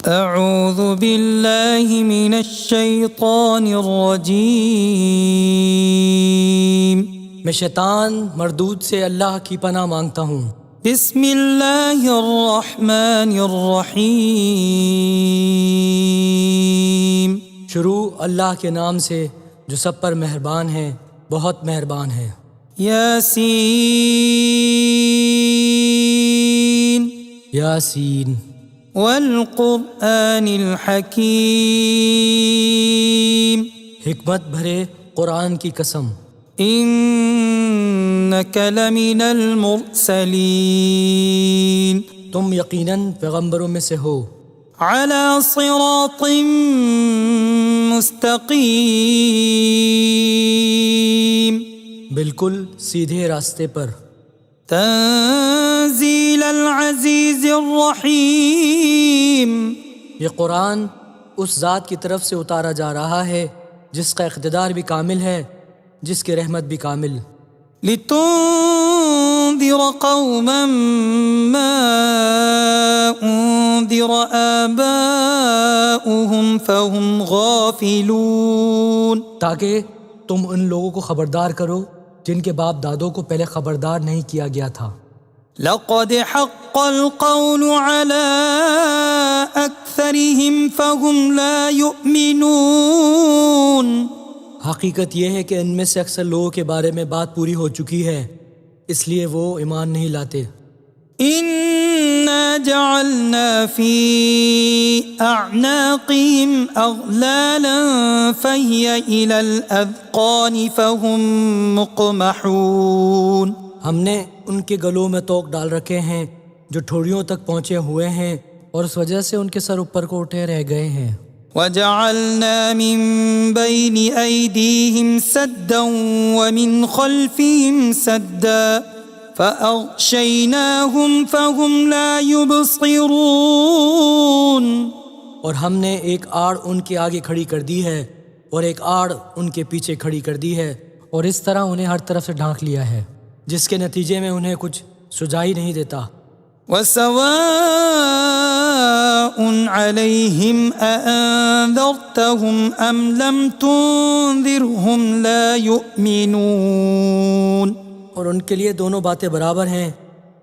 اعوذ باللہ من الشیطان الرجیم، میں شیطان مردود سے اللہ کی پناہ مانگتا ہوں۔ بسم اللہ الرحمن الرحیم، شروع اللہ کے نام سے جو سب پر مہربان ہے، بہت مہربان ہے۔ یاسین یاسین والقرآن الحکیم، حکمت بھرے قرآن کی قسم۔ انک لمن المرسلین، تم یقیناً پیغمبروں میں سے ہو۔ علی صراط مستقیم، بالکل سیدھے راستے پر۔ تنزیل العزیز الرحیم، یہ قرآن اس ذات کی طرف سے اتارا جا رہا ہے جس کا اقتدار بھی کامل ہے، جس کی رحمت بھی کامل۔ لتنذر قوما ما انذر آباؤهم فهم غافلون، تاکہ تم ان لوگوں کو خبردار کرو جن کے باپ دادوں کو پہلے خبردار نہیں کیا گیا تھا۔ لقد حق القول على اکثرهم فهم لا يؤمنون، حقیقت یہ ہے کہ ان میں سے اکثر لوگوں کے بارے میں بات پوری ہو چکی ہے، اس لیے وہ ایمان نہیں لاتے۔ انا جعلنا في اعناقهم اغلالا فهي الى الاذقان فهم مقمحون، ہم نے ان کے گلوں میں توق ڈال رکھے ہیں جو ٹھوڑیوں تک پہنچے ہوئے ہیں، اور اس وجہ سے ان کے سر اوپر کو اٹھے رہ گئے ہیں۔ وجعلنا من بين أيديهم سدا ومن خلفهم سدا فأغشيناهم فهم لا يبصرون، اور ہم نے ایک آڑ ان کے آگے کھڑی کر دی ہے اور ایک آڑ ان کے پیچھے کھڑی کر دی ہے، اور اس طرح انہیں ہر طرف سے ڈھانک لیا ہے، جس کے نتیجے میں انہیں کچھ سجائی نہیں دیتا۔ وسواء عليهم أأنذرتهم أم لم تنذرهم لا يؤمنون، اور ان کے لیے دونوں باتیں برابر ہیں،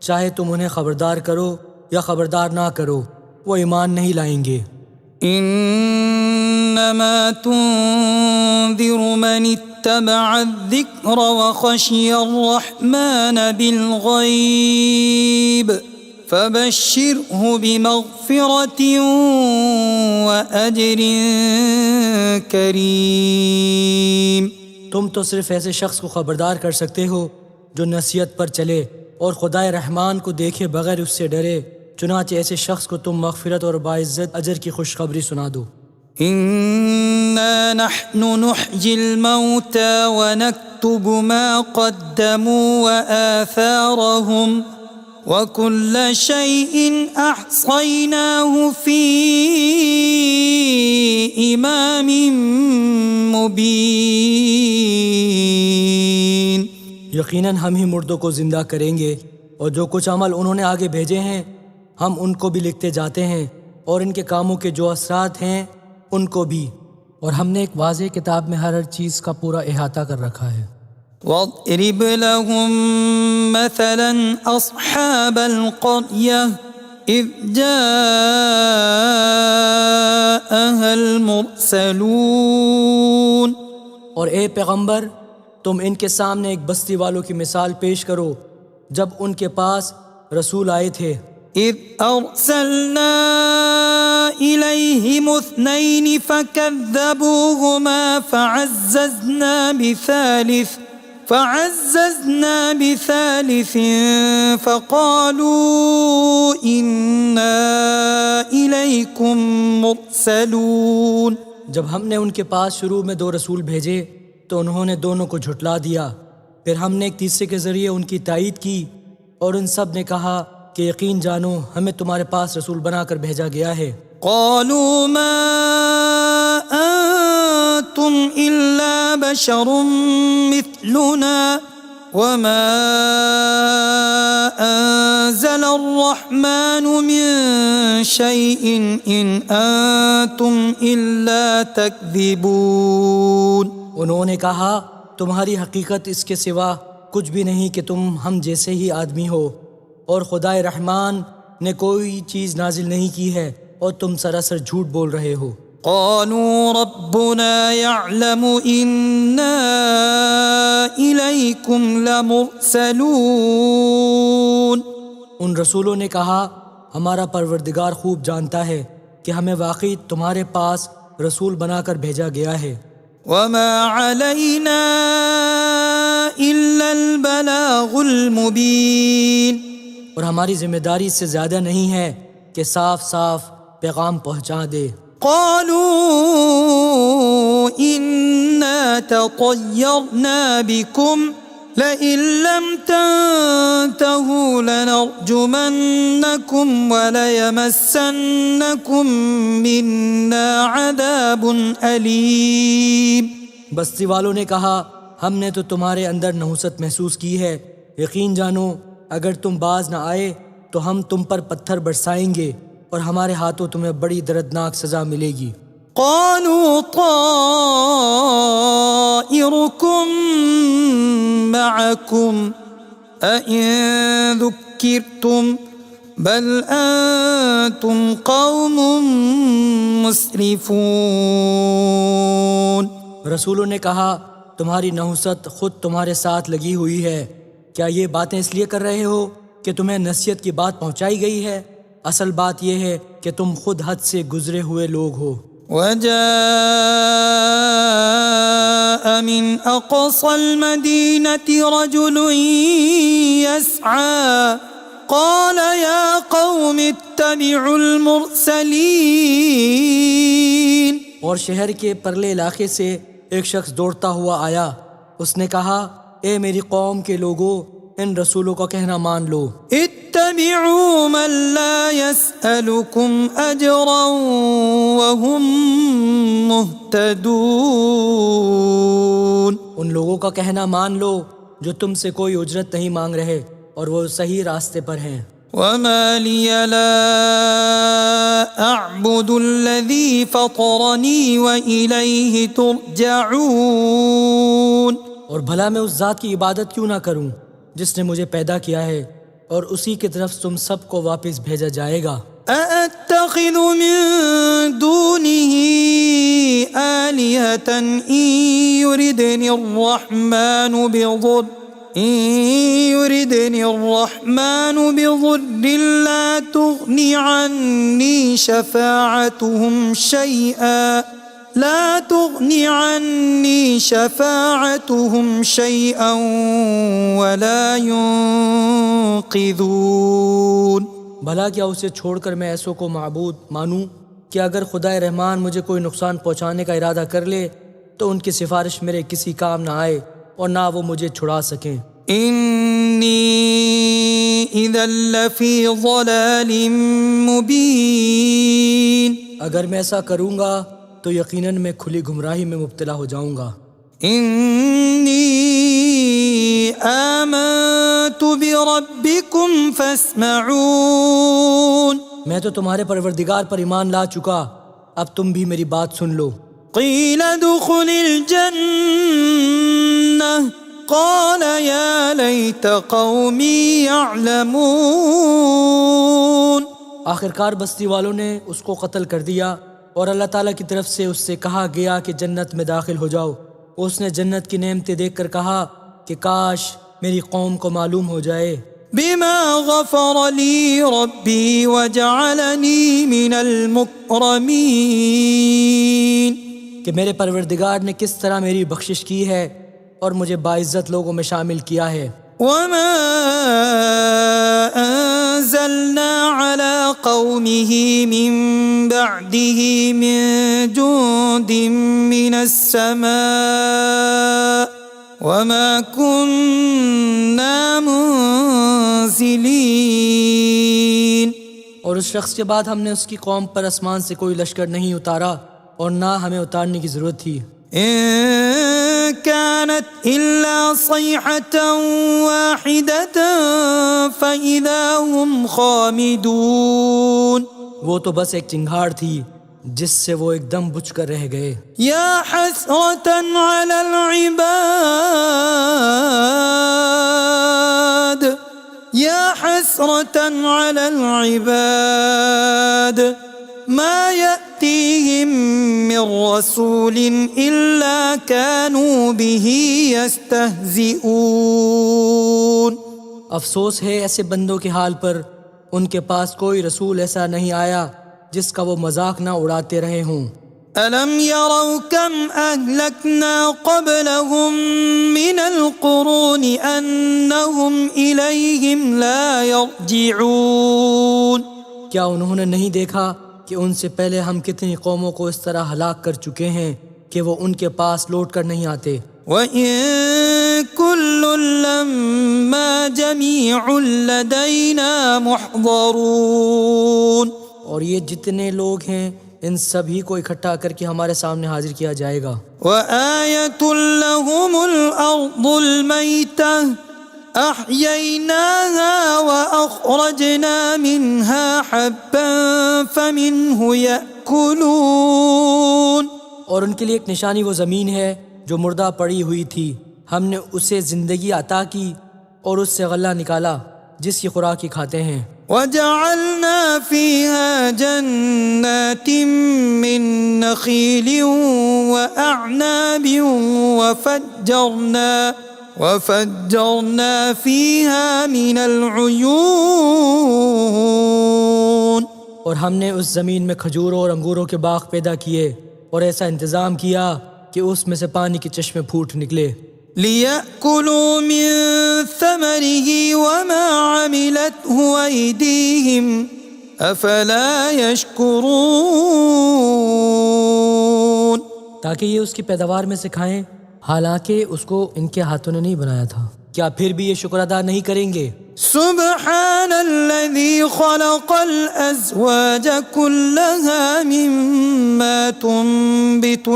چاہے تم انہیں خبردار کرو یا خبردار نہ کرو، وہ ایمان نہیں لائیں گے۔ انما تنذر من اتبع الذکر وخشی الرحمن بالغیب فبشرہ بمغفرۃ واجر کریم، تم تو صرف ایسے شخص کو خبردار کر سکتے ہو جو نصیحت پر چلے اور خدائے رحمان کو دیکھے بغیر اس سے ڈرے، چنانچہ ایسے شخص کو تم مغفرت اور باعزت اجر کی خوشخبری سنا دو۔ انا نحن نحيي الموتى ونكتب ما قدموا وآثارهم وكل شيء احصيناه في امام مبين، یقیناً ہم ہی مردوں کو زندہ کریں گے، اور جو کچھ عمل انہوں نے آگے بھیجے ہیں ہم ان کو بھی لکھتے جاتے ہیں، اور ان کے کاموں کے جو اثرات ہیں ان کو بھی، اور ہم نے ایک واضح کتاب میں ہر چیز کا پورا احاطہ کر رکھا ہے۔ واضرب لهم مثلا اصحاب القرية اذ جاءها المرسلون، اور اے پیغمبر تم ان کے سامنے ایک بستی والوں کی مثال پیش کرو جب ان کے پاس رسول آئے تھے۔ اذ ارسلنا الیہم اثنین فکذبوہما فعززنا بثالث فقالوا انا الیکم مرسلون، جب ہم نے ان کے پاس شروع میں 2 رسول بھیجے تو انہوں نے دونوں کو جھٹلا دیا، پھر ہم نے ایک تیسرے کے ذریعے ان کی تائید کی، اور ان سب نے کہا کہ یقین جانو ہمیں تمہارے پاس رسول بنا کر بھیجا گیا ہے۔ قالوا ما انتم الا بشر مثلنا وما أنزل الرحمن من شيء إن أنتم إلا تكذبون. انہوں نے کہا تمہاری حقیقت اس کے سوا کچھ بھی نہیں کہ تم ہم جیسے ہی آدمی ہو، اور خدائے رحمان نے کوئی چیز نازل نہیں کی ہے اور تم سراسر جھوٹ بول رہے ہو. قالوا ربنا يعلم إنا إليكم لمرسلون. ان رسولوں نے کہا ہمارا پروردگار خوب جانتا ہے کہ ہمیں واقعی تمہارے پاس رسول بنا کر بھیجا گیا ہے. وما علينا إلا البلاغ المبين. اور ہماری ذمہ داری اس سے زیادہ نہیں ہے کہ صاف صاف پیغام پہنچا دے. قالوا إنا تطيرنا بكم لئن لم تنتهوا لنرجمنكم وليمسنكم منا عذاب أليم. بستی والوں نے کہا ہم نے تو تمہارے اندر نحوست محسوس کی ہے، یقین جانو اگر تم باز نہ آئے تو ہم تم پر پتھر برسائیں گے اور ہمارے ہاتھوں تمہیں بڑی دردناک سزا ملے گی. قالوا طائركم معكم أئن ذكرتم بل أنتم قوم مسرفون. رسولوں نے کہا تمہاری نحوست خود تمہارے ساتھ لگی ہوئی ہے، کیا یہ باتیں اس لیے کر رہے ہو کہ تمہیں نصیحت کی بات پہنچائی گئی ہے؟ اصل بات یہ ہے کہ تم خود حد سے گزرے ہوئے لوگ ہو. وجاء من أقصى المدينة رجل يسعى قال يا قوم اتبعوا المرسلين. اور شہر کے پرلے علاقے سے ایک شخص دوڑتا ہوا آیا، اس نے کہا اے میری قوم کے لوگوں ان رسولوں کا کہنا مان لو. اتبعوا من لا يسألكم أجرا وهم مهتدون. ان لوگوں کا کہنا مان لو جو تم سے کوئی اجرت نہیں مانگ رہے اور وہ صحیح راستے پر ہیں. وما لي لا أعبد الذي فطرني وإليه ترجعون. اور بھلا میں اس ذات کی عبادت کیوں نہ کروں جس نے مجھے پیدا کیا ہے اور اسی کی طرف تم سب کو واپس بھیجا جائے گا. أأتخذ من دونه آلهة إن يردني الرحمن بضر لا تغني عني شفاعتهم شيئا ولا ينقذون. بھلا کیا اسے چھوڑ کر میں ایسوں کو معبود مانوں کہ اگر خدائے رحمان مجھے کوئی نقصان پہنچانے کا ارادہ کر لے تو ان کی سفارش میرے کسی کام نہ آئے اور نہ وہ مجھے چھڑا سکیں. انی اذا لفی ضلال مبین. اگر میں ایسا کروں گا تو یقیناً میں کھلی گمراہی میں مبتلا ہو جاؤں گا. انی آمنت بربکم فاسمعون. میں تو تمہارے پروردگار پر ایمان لا چکا، اب تم بھی میری بات سن لو. قیل ادخل الجنہ قال یا لیت قومی یعلمون. آخرکار بستی والوں نے اس کو قتل کر دیا اور اللہ تعالیٰ کی طرف سے اس سے کہا گیا کہ جنت میں داخل ہو جاؤ. اس نے جنت کی نعمتیں دیکھ کر کہا کہ کاش میری قوم کو معلوم ہو جائے. بما غفر لی ربی وجعلنی من المکرمین. کہ میرے پروردگار نے کس طرح میری بخشش کی ہے اور مجھے باعزت لوگوں میں شامل کیا ہے. وما انزلنا على قومه من بعده من جند من السماء وما كنا منزلين. اور اس شخص کے بعد ہم نے اس کی قوم پر آسمان سے کوئی لشکر نہیں اتارا اور نہ ہمیں اتارنے کی ضرورت تھی. إن كان كانت إلا صيحة واحدة فإذا هم خامدون. وہ تو بس ایک چنگھاڑ تھی جس سے وہ ایک دم بجھ کر رہ گئے. يا حسرة على العباد يا حسرة على العباد ما يأتيهم من رسول إلا كانوا به يستهزئون. افسوس ہے ایسے بندوں کے حال پر، ان کے پاس کوئی رسول ایسا نہیں آیا جس کا وہ مذاق نہ اڑاتے رہے ہوں. ألم يروا كم أهلكنا قبلهم من القرون أنهم إليهم لا يرجعون. کیا انہوں نے نہیں دیکھا کہ ان سے پہلے ہم کتنی قوموں کو اس طرح ہلاک کر چکے ہیں کہ وہ ان کے پاس لوٹ کر نہیں آتے. وَإِن كُلٌّ لَّمَّا جَمِيعٌ لَّدَيْنَا مُحْضَرُونَ. اور یہ جتنے لوگ ہیں ان سبھی کو اکٹھا کر کے ہمارے سامنے حاضر کیا جائے گا. وَآيَةٌ لَّهُمُ الْأَرْضُ الْمَيْتَةُ أَحْيَيْنَاهَا وَأَخْرَجْنَا مِنْهَا حَبًّا فَمِنْهُ يَأْكُلُونَ. اور ان کے لیے ایک نشانی وہ زمین ہے جو مردہ پڑی ہوئی تھی، ہم نے اسے زندگی عطا کی اور اس سے غلہ نکالا جس کی خوراک ہی کھاتے ہیں. وَجَعَلْنَا فِيهَا جَنَّاتٍ مِّن نَّخِيلٍ وَأَعْنَابٍ وَفَجَّرْنَا فِيهَا مِنَ الْعُيُونِ. اور ہم نے اس زمین میں کھجوروں اور انگوروں کے باغ پیدا کیے اور ایسا انتظام کیا کہ اس میں سے پانی کے چشمے پھوٹ نکلے. لِيَأْكُلُوا مِن ثَمَرِهِ وَمَا عَمِلَتْهُ أَيْدِيهِمْ أَفَلَا يَشْكُرُونَ. تاکہ یہ اس کی پیداوار میں سے کھائیں، حالانکہ اس کو ان کے ہاتھوں نے نہیں بنایا تھا. کیا پھر بھی یہ شکر ادا نہیں کریں گے؟ سبحان الذي خلق الأزواج كلها مما تنبت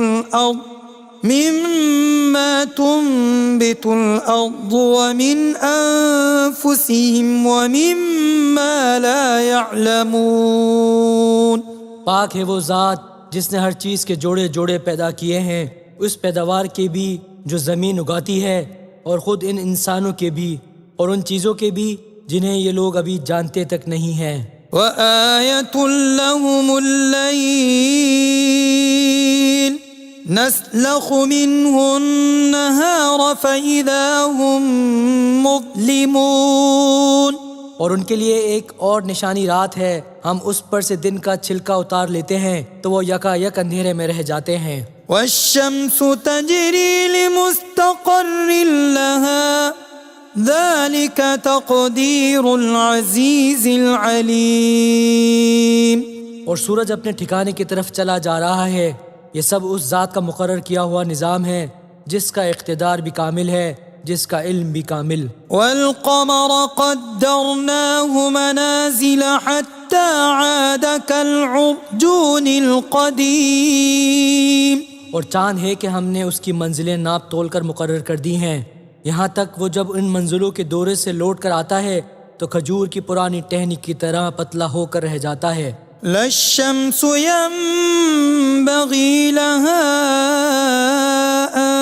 الأرض ومن أنفسهم ومما لا يعلمون. پاک ہے وہ ذات جس نے ہر چیز کے جوڑے جوڑے پیدا کیے ہیں، اس پیداوار کے بھی جو زمین اگاتی ہے اور خود ان انسانوں کے بھی اور ان چیزوں کے بھی جنہیں یہ لوگ ابھی جانتے تک نہیں ہیں. وَآيَةٌ لَّهُمُ اللَّيْلُ نَسْلَخُ مِنْهُ النَّهَارَ فَإِذَا هُمْ مُظْلِمُونَ. اور ان کے لیے ایک اور نشانی رات ہے، ہم اس پر سے دن کا چھلکا اتار لیتے ہیں تو وہ یکا یک اندھیرے میں رہ جاتے ہیں. وَالشَّمْسُ تَجْرِي لِمُسْتَقَرٍّ لَّهَا ذَلِكَ تَقْدِيرُ الْعَزِيزِ الْعَلِيمِ. اور سورج اپنے ٹھکانے کی طرف چلا جا رہا ہے، یہ سب اس ذات کا مقرر کیا ہوا نظام ہے جس کا اقتدار بھی کامل ہے، جس کا علم بھی کامل. وَالْقَمَرَ قَدَّرْنَاهُ مَنَازِلَ حَتَّى عَادَ كَالْعُرْجُونِ الْقَدِيمِ. اور چاند ہے کہ ہم نے اس کی منزلیں ناپ تول کر مقرر کر دی ہیں، یہاں تک وہ جب ان منزلوں کے دورے سے لوٹ کر آتا ہے تو کھجور کی پرانی ٹہنی کی طرح پتلا ہو کر رہ جاتا ہے. لَا الشَّمْسُ يَنبَغِي لَهَا أَن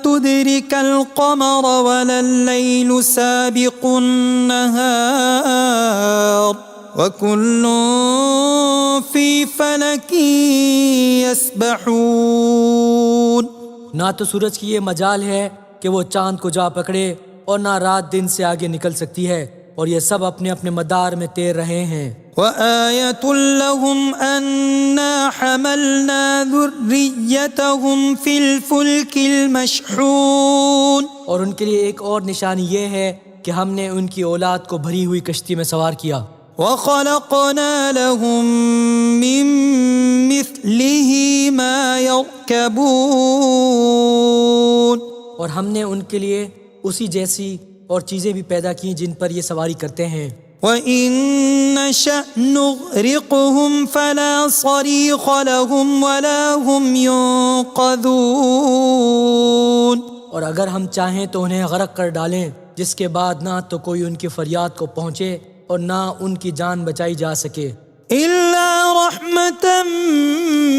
تُدْرِكَ الْقَمَرَ وَلَا اللَّيْلُ سَابِقُ النَّهَارِ وَكُلٌّ فِي فَلَكٍ يَسْبَحُونَ. نہ تو سورج کی یہ مجال ہے کہ وہ چاند کو جا پکڑے اور نہ رات دن سے آگے نکل سکتی ہے، اور یہ سب اپنے اپنے مدار میں تیر رہے ہیں. وَآيَةٌ لَّهُمْ أَنَّا حَمَلْنَا ذُرِّيَّتَهُمْ فِي الْفُلْكِ الْمَشْحُونِ. اور ان کے لیے ایک اور نشانی یہ ہے کہ ہم نے ان کی اولاد کو بھری ہوئی کشتی میں سوار کیا. وَخَلَقْنَا لَهُم مِّن مِّثْلِهِ مَا يَرْكَبُونَ. اور ہم نے ان کے لیے اسی جیسی اور چیزیں بھی پیدا کی جن پر یہ سواری کرتے ہیں. وَإِن نَّشَأْ نُغْرِقْهُمْ فَلَا صَرِيخَ لَهُمْ وَلَا هُمْ يُنقَذُونَ. اور اگر ہم چاہیں تو انہیں غرق کر ڈالیں، جس کے بعد نہ تو کوئی ان کی فریاد کو پہنچے اور نہ ان کی جان بچائی جا سکے، إلا رحمة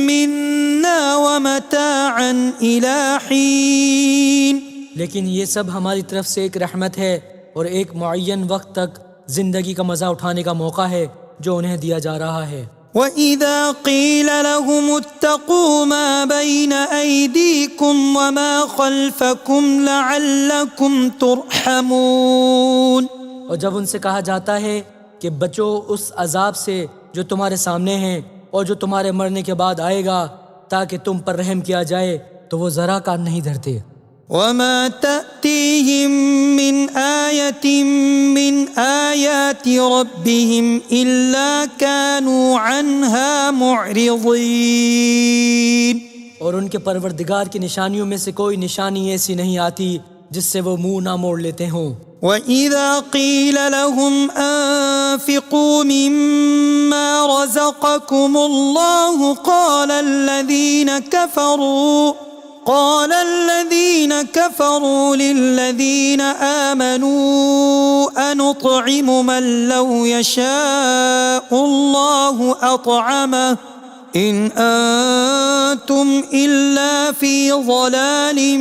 منا ومتاعا إلى حين. لیکن یہ سب ہماری طرف سے ایک رحمت ہے اور ایک معین وقت تک زندگی کا مزہ اٹھانے کا موقع ہے جو انہیں دیا جا رہا ہے۔ وَإِذَا قِيلَ لَهُمُ اتَّقُوا مَا بَيْنَ أَيْدِيكُمْ وَمَا خَلْفَكُمْ لَعَلَّكُمْ تُرْحَمُونَ. اور جب ان سے کہا جاتا ہے کہ بچو اس عذاب سے جو تمہارے سامنے ہیں اور جو تمہارے مرنے کے بعد آئے گا تاکہ تم پر رحم کیا جائے، تو وہ ذرا کان نہیں دھرتے۔ وَمَا تَأْتِيهِم مِّنْ آيَةٍ مِّنْ آيَاتِ رَبِّهِمْ إِلَّا كَانُوا عَنْهَا مُعْرِضِينَ. اور ان کے پروردگار کی نشانیوں میں سے کوئی نشانی ایسی نہیں آتی جس سے وہ منہ نہ موڑ لیتے ہوں۔ وَإِذَا قِيلَ لَهُمْ أَنفِقُوا مِمَّا رَزَقَكُمُ اللَّهُ قال الذين كفروا للذين آمنوا أنطعم من لو يشاء الله أطعمه إن أنتم إلا في ضلال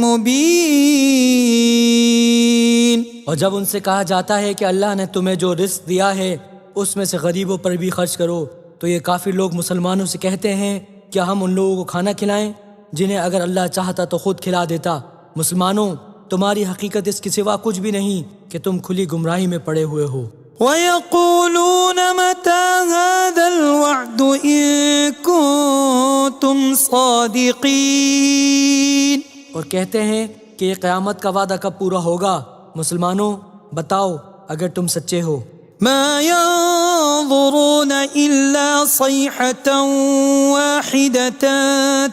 مبين. اور جب ان سے کہا جاتا ہے کہ اللہ نے تمہیں جو رزق دیا ہے اس میں سے غریبوں پر بھی خرچ کرو، تو یہ کافر لوگ مسلمانوں سے کہتے ہیں کیا ہم ان لوگوں کو کھانا کھلائیں جنہیں اگر اللہ چاہتا تو خود کھلا دیتا۔ مسلمانوں، تمہاری حقیقت اس کے سوا کچھ بھی نہیں کہ تم کھلی گمراہی میں پڑے ہوئے ہو۔ وَيَقُولُونَ مَتَى هَذَا الْوَعْدُ إِن كُنتُمْ صَادِقِينَ. اور کہتے ہیں کہ یہ قیامت کا وعدہ کب پورا ہوگا؟ مسلمانوں، بتاؤ اگر تم سچے ہو۔ ما ينظرون إلا صيحة واحدة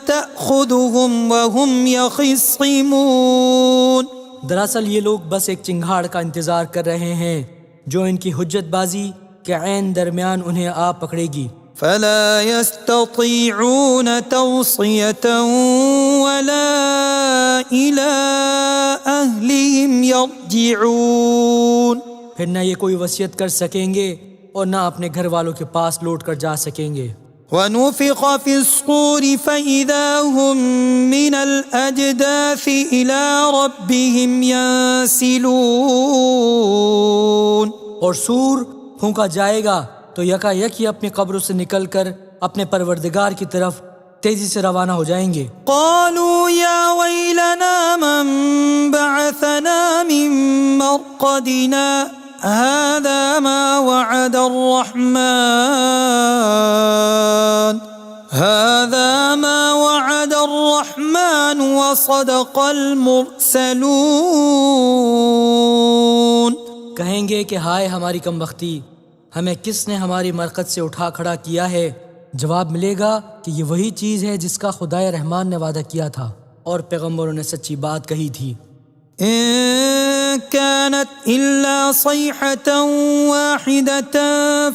تأخذهم وهم يخصمون. دراصل یہ لوگ بس ایک چنگھاڑ کا انتظار کر رہے ہیں جو ان کی حجت بازی کے عین درمیان انہیں آ پکڑے گی۔ فلا يستطيعون توصية ولا إلى أهلهم يرجعون. پھر نہ یہ کوئی وصیت کر سکیں گے اور نہ اپنے گھر والوں کے پاس لوٹ کر جا سکیں گے۔ وَنُفِخَ فِي الصُّورِ فَإِذَا هُم مِّنَ الْأَجْدَاثِ إِلَى رَبِّهِمْ يَنسِلُونَ. اور سور پھونکا جائے گا تو یکا یک ہی اپنی قبروں سے نکل کر اپنے پروردگار کی طرف تیزی سے روانہ ہو جائیں گے۔ قالوا يا ويلنا من بعثنا من مرقدنا هذا ما وعد الرحمن وصدق المرسلون. کہیں گے کہ ہائے ہماری کم بختی، ہمیں کس نے ہماری مرقد سے اٹھا کھڑا کیا ہے؟ جواب ملے گا کہ یہ وہی چیز ہے جس کا خدائے رحمان نے وعدہ کیا تھا اور پیغمبروں نے سچی بات کہی تھی۔ إن كانت إلا صيحة واحدة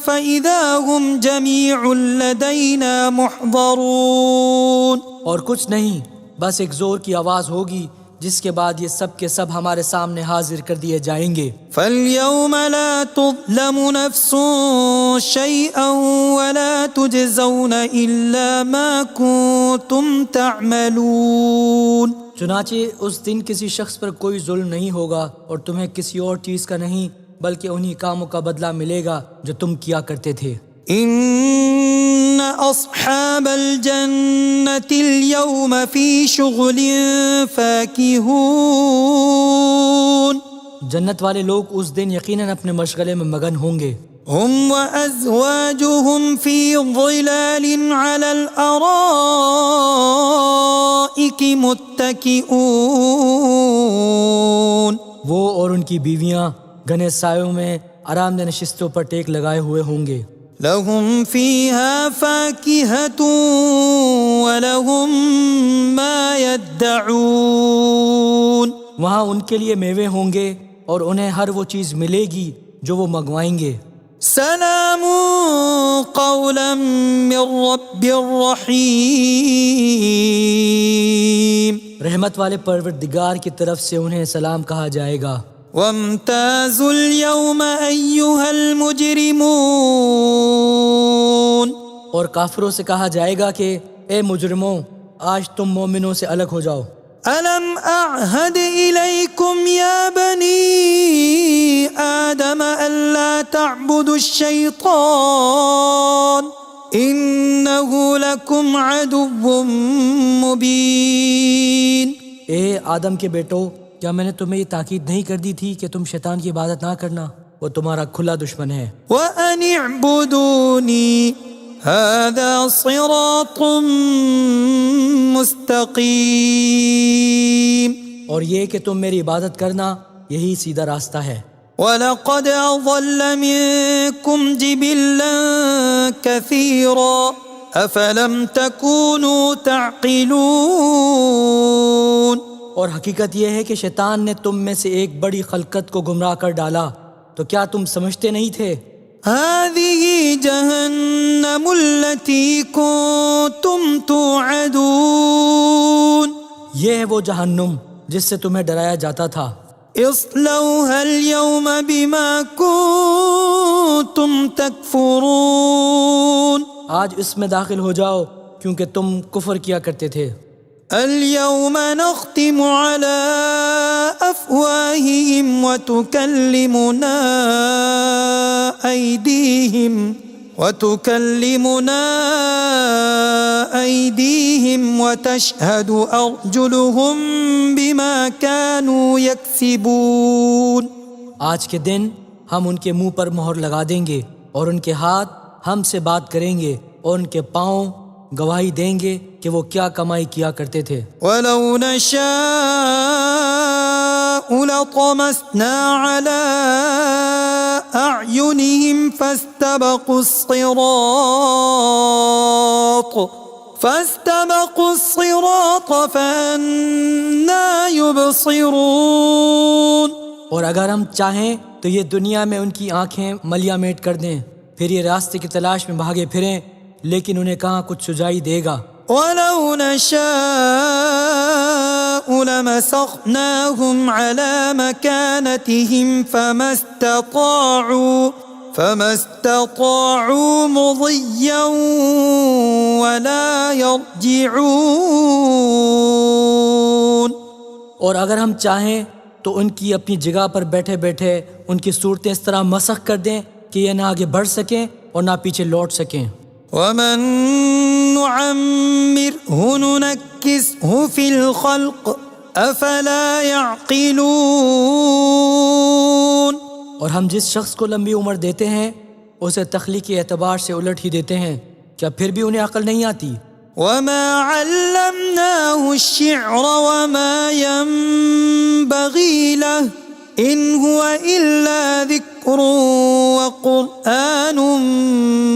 فإذا هم جميع لدينا محضرون. اور کچھ نہیں، بس ایک زور کی آواز ہوگی جس کے بعد یہ سب کے سب ہمارے سامنے حاضر کر دیے جائیں گے۔ فَالْيَوْمَ لَا تُظْلَمُ نَفْسٌ شَيْئًا وَلَا تُجْزَوْنَ إِلَّا مَا كُنتُمْ تَعْمَلُونَ. چنانچہ اس دن کسی شخص پر کوئی ظلم نہیں ہوگا اور تمہیں کسی اور چیز کا نہیں بلکہ انہی کاموں کا بدلہ ملے گا جو تم کیا کرتے تھے۔ إِنَّ أَصْحَابَ الْجَنَّةِ الْيَوْمَ فِي شُغُلٍ فَاكِهُونَ. جنت والے لوگ اس دن یقیناً اپنے مشغلے میں مگن ہوں گے۔ هم وأزواجهم في ظلال على الأرائك متكئون. وہ اور ان کی بیویاں گھنے سایوں میں آرام دہ نشستوں پر ٹیک لگائے ہوئے ہوں گے۔ لهم فيها فاكهة ولهم ما يدعون. وہاں ان کے لیے میوے ہوں گے اور انہیں ہر وہ چیز ملے گی جو وہ منگوائیں گے۔ سلام قولا من رب رحیم. رحمت والے پروردگار کی طرف سے انہیں سلام کہا جائے گا۔ وامتازوا اليوم أيها المجرمون، اور کافروں سے کہا جائے گا کہ اے مجرموں، آج تم مومنوں سے الگ ہو جاؤ۔ ألم أعهد إليكم يا بني آدم ألا تعبدوا الشيطان إنه لكم عدو مبين۔ اے آدم کے بیٹو، کیا میں نے تمہیں یہ تاکید نہیں کر دی تھی کہ تم شیطان کی عبادت نہ کرنا؟ وہ تمہارا کھلا دشمن ہے۔ وأن اعبدوني هذا صراط مستقيم، اور یہ کہ تم میری عبادت کرنا، یہی سیدھا راستہ ہے۔ وَلَقَدْ أَضَلَّ مِنكُمْ جِبِلًّا كَثِيرًا أَفَلَمْ تَكُونُوا تَعْقِلُونَ۔ اور حقیقت یہ ہے کہ شیطان نے تم میں سے ایک بڑی خلقت کو گمراہ کر ڈالا، تو کیا تم سمجھتے نہیں تھے؟ هَذِهِ جَهَنَّمُ الَّتِي كُنتُمْ تُوعَدُونَ، یہ ہے وہ جہنم جس سے تمہیں ڈرایا جاتا تھا۔ اصلوها اليوم بما كنتم تكفرون، آج اس میں داخل ہو جاؤ کیونکہ تم کفر کیا کرتے تھے۔ اليوم نختم على أفواههم وتكلمنا أيديهم وتشهد أرجلهم بما كانوا يكسبون۔ آج کے دن ہم ان کے منہ پر مہر لگا دیں گے، اور ان کے ہاتھ ہم سے بات کریں گے، اور ان کے پاؤں گواہی دیں گے کہ وہ کیا کمائی کیا کرتے تھے۔ وَلَوْ نَشَاءُ لَطَمَسْنَا عَلَىٰ أَعْيُنِهِمْ فَاسْتَبَقُوا الصِّرَاطَ فَأَنَّىٰ يُبْصِرُونَ۔ اور اگر ہم چاہیں تو یہ دنیا میں ان کی آنکھیں ملیا میٹ کر دیں، پھر یہ راستے کی تلاش میں بھاگے پھریں، لیکن انہیں کہاں کچھ سجائی دے گا۔ وَلَوْ نَشَاءُ لَمَسَخْنَاهُمْ عَلَىٰ مَكَانَتِهِمْ فَمَا اسْتَطَاعُوا مُضِيًّا وَلَا يَرْجِعُونَ۔ اور اگر ہم چاہیں تو ان کی اپنی جگہ پر بیٹھے بیٹھے ان کی صورتیں اس طرح مسخ کر دیں کہ یہ نہ آگے بڑھ سکیں اور نہ پیچھے لوٹ سکیں۔ وَمَن نُعَمِّرْهُ نُنَكِّسْهُ فِي الْخَلْقِ أَفَلَا يَعْقِلُونَ۔ اور ہم جس شخص کو لمبی عمر دیتے ہیں اسے تخلیقی اعتبار سے الٹ ہی دیتے ہیں، کیا پھر بھی انہیں عقل نہیں آتی؟ وَمَا عَلَّمْنَاهُ الشِّعْرَ وَمَا يَنبَغِي لَهُ إِنْ هُوَ إِلَّا ذِكْرٌ وَقُرْآنٌ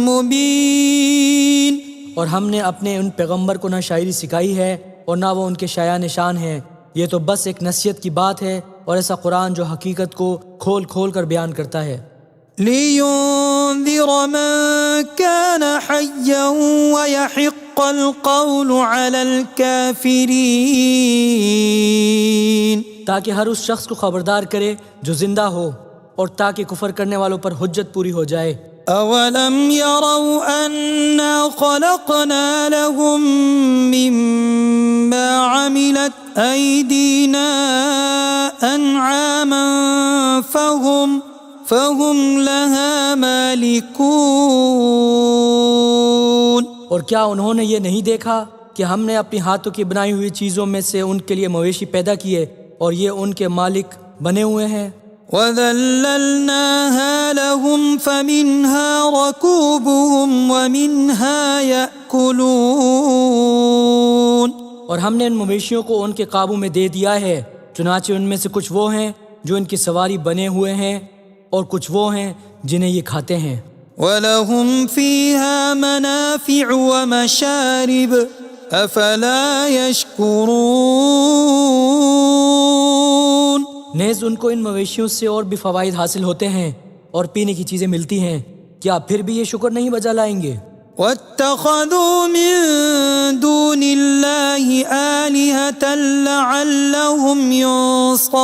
مُبِينٌ۔ اور ہم نے اپنے ان پیغمبر کو نہ شاعری سکھائی ہے اور نہ وہ ان کے شایع نشان ہیں، یہ تو بس ایک نصیحت کی بات ہے اور ایسا قرآن جو حقیقت کو کھول کھول کر بیان کرتا ہے۔ لِيُنذِرَ مَن كَانَ حَيًّا وَيَحِقَّ الْقَوْلُ عَلَى الْكَافِرِينَ، تاکہ ہر اس شخص کو خبردار کرے جو زندہ ہو، اور تاکہ کفر کرنے والوں پر حجت پوری ہو جائے۔ أَوَلَمْ يَرَوْا أَنَّا خَلَقْنَا لَهُم مِّمَّا عَمِلَتْ أَيْدِينَا أَنْعَامًا فَهُمْ لَهَا مَالِكُونَ۔ اور کیا انہوں نے یہ نہیں دیکھا کہ ہم نے اپنی ہاتھوں کی بنائی ہوئی چیزوں میں سے ان کے لیے مویشی پیدا کیے اور یہ ان کے مالک بنے ہوئے ہیں؟ وَذَلَّلْنَاهَا لَهُمْ فَمِنْهَا رَكُوبُهُمْ وَمِنْهَا يَأْكُلُونَ۔ اور ہم نے ان مویشیوں کو ان کے قابو میں دے دیا ہے، چنانچہ ان میں سے کچھ وہ ہیں جو ان کی سواری بنے ہوئے ہیں اور کچھ وہ ہیں جنہیں یہ کھاتے ہیں۔ وَلَهُمْ فِيهَا مَنَافِعُ وَمَشَارِبُ أَفَلَا يَشْكُرُونَ۔ نیز ان کو ان مویشیوں سے اور بھی فوائد حاصل ہوتے ہیں اور پینے کی چیزیں ملتی ہیں، کیا پھر بھی یہ شکر نہیں بجا لائیں گے؟ واتخذوا من دون الله آلهة لعلهم ينصرون،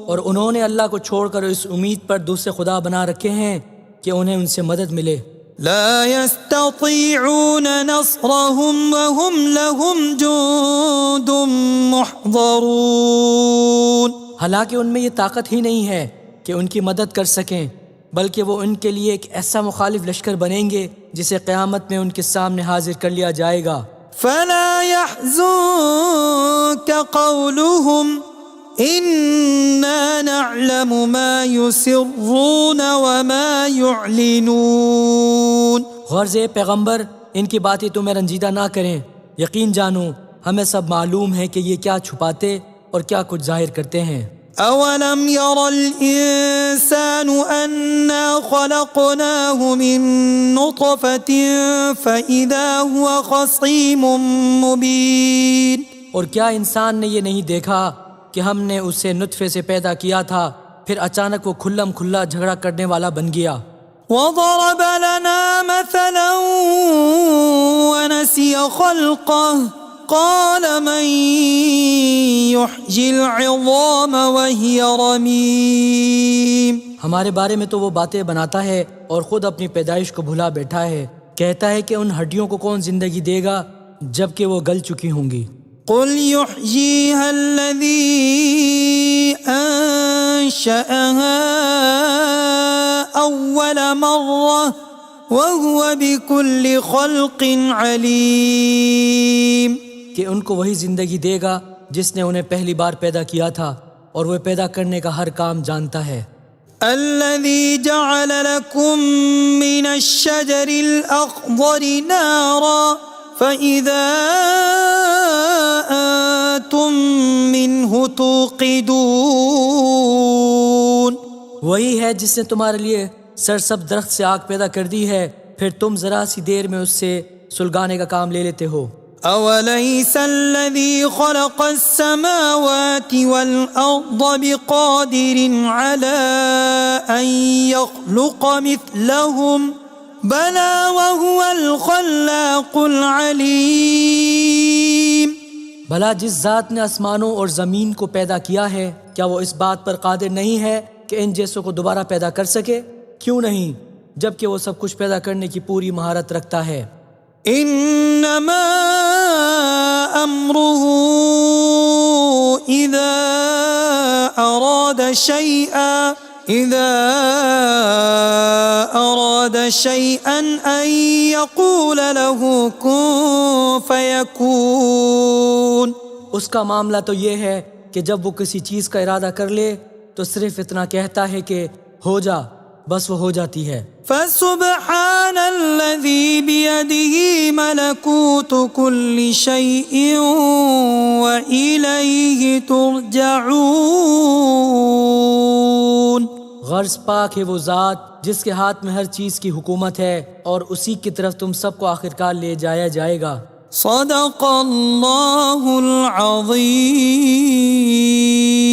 اور انہوں نے اللہ کو چھوڑ کر اس امید پر دوسرے خدا بنا رکھے ہیں کہ انہیں ان سے مدد ملے۔ لا يستطيعون نصرهم وهم لهم جند محضرون، حالانکہ ان میں یہ طاقت ہی نہیں ہے کہ ان کی مدد کر سکیں، بلکہ وہ ان کے لیے ایک ایسا مخالف لشکر بنیں گے جسے قیامت میں ان کے سامنے حاضر کر لیا جائے گا۔ فلا يحزنك قولهم إنا نعلم ما يسرون وما يعلنون، غرض اے پیغمبر ان کی باتیں تمہیں رنجیدہ نہ کریں، یقین جانو ہمیں سب معلوم ہے کہ یہ کیا چھپاتے اور کیا کچھ ظاہر کرتے ہیں۔ أولم ير الإنسان أنا خلقناه من نطفة فإذا هو خصيم مبين، اور کیا انسان نے یہ نہیں دیکھا کہ ہم نے اسے نطفے سے پیدا کیا تھا، پھر اچانک وہ کھلم کھلا جھگڑا کرنے والا بن گیا۔ وضرب لنا مثلا ونسي خلقه قال من يحيي العظام وهي رميم، ہمارے بارے میں تو وہ باتیں بناتا ہے اور خود اپنی پیدائش کو بھلا بیٹھا ہے، کہتا ہے کہ ان ہڈیوں کو کون زندگی دے گا جبکہ وہ گل چکی ہوں گی۔ قل يحييها الذي أنشأها أول مرة وهو بكل خلق عليم، کہ ان کو وہی زندگی دے گا جس نے انہیں پہلی بار پیدا کیا تھا اور وہ پیدا کرنے کا ہر کام جانتا ہے۔ الذي جعل لكم من الشجر الأخضر نارا فإذا أنتم منه توقدون، وہی ہے جس نے تمہارے لیے سرسبز درخت سے آگ پیدا کر دی ہے، پھر تم ذرا سی دیر میں اس سے سلگانے کا کام لے لیتے ہو۔ أوليس الذي خلق السماوات والأرض بقادر على أن يخلق مثلهم بلى وهو الخلاق العليم، بھلا جس ذات نے آسمانوں اور زمین کو پیدا کیا ہے کیا وہ اس بات پر قادر نہیں ہے کہ ان جیسوں کو دوبارہ پیدا کر سکے؟ کیوں نہیں، جبکہ وہ سب کچھ پیدا کرنے کی پوری مہارت رکھتا ہے۔ انما امره اذا اراد شيئا ان يقول له كن فيكون، اس کا معاملہ تو یہ ہے کہ جب وہ کسی چیز کا ارادہ کر لے تو صرف اتنا کہتا ہے کہ ہو جا، بس وہ ہو جاتی ہے۔ فسبحان الذي بيده ملكوت كل شيء وإليه ترجعون، غرض پاک ہے وہ ذات جس کے ہاتھ میں ہر چیز کی حکومت ہے اور اسی کی طرف تم سب کو آخرکار لے جایا جائے گا۔ صدق اللہ العظیم۔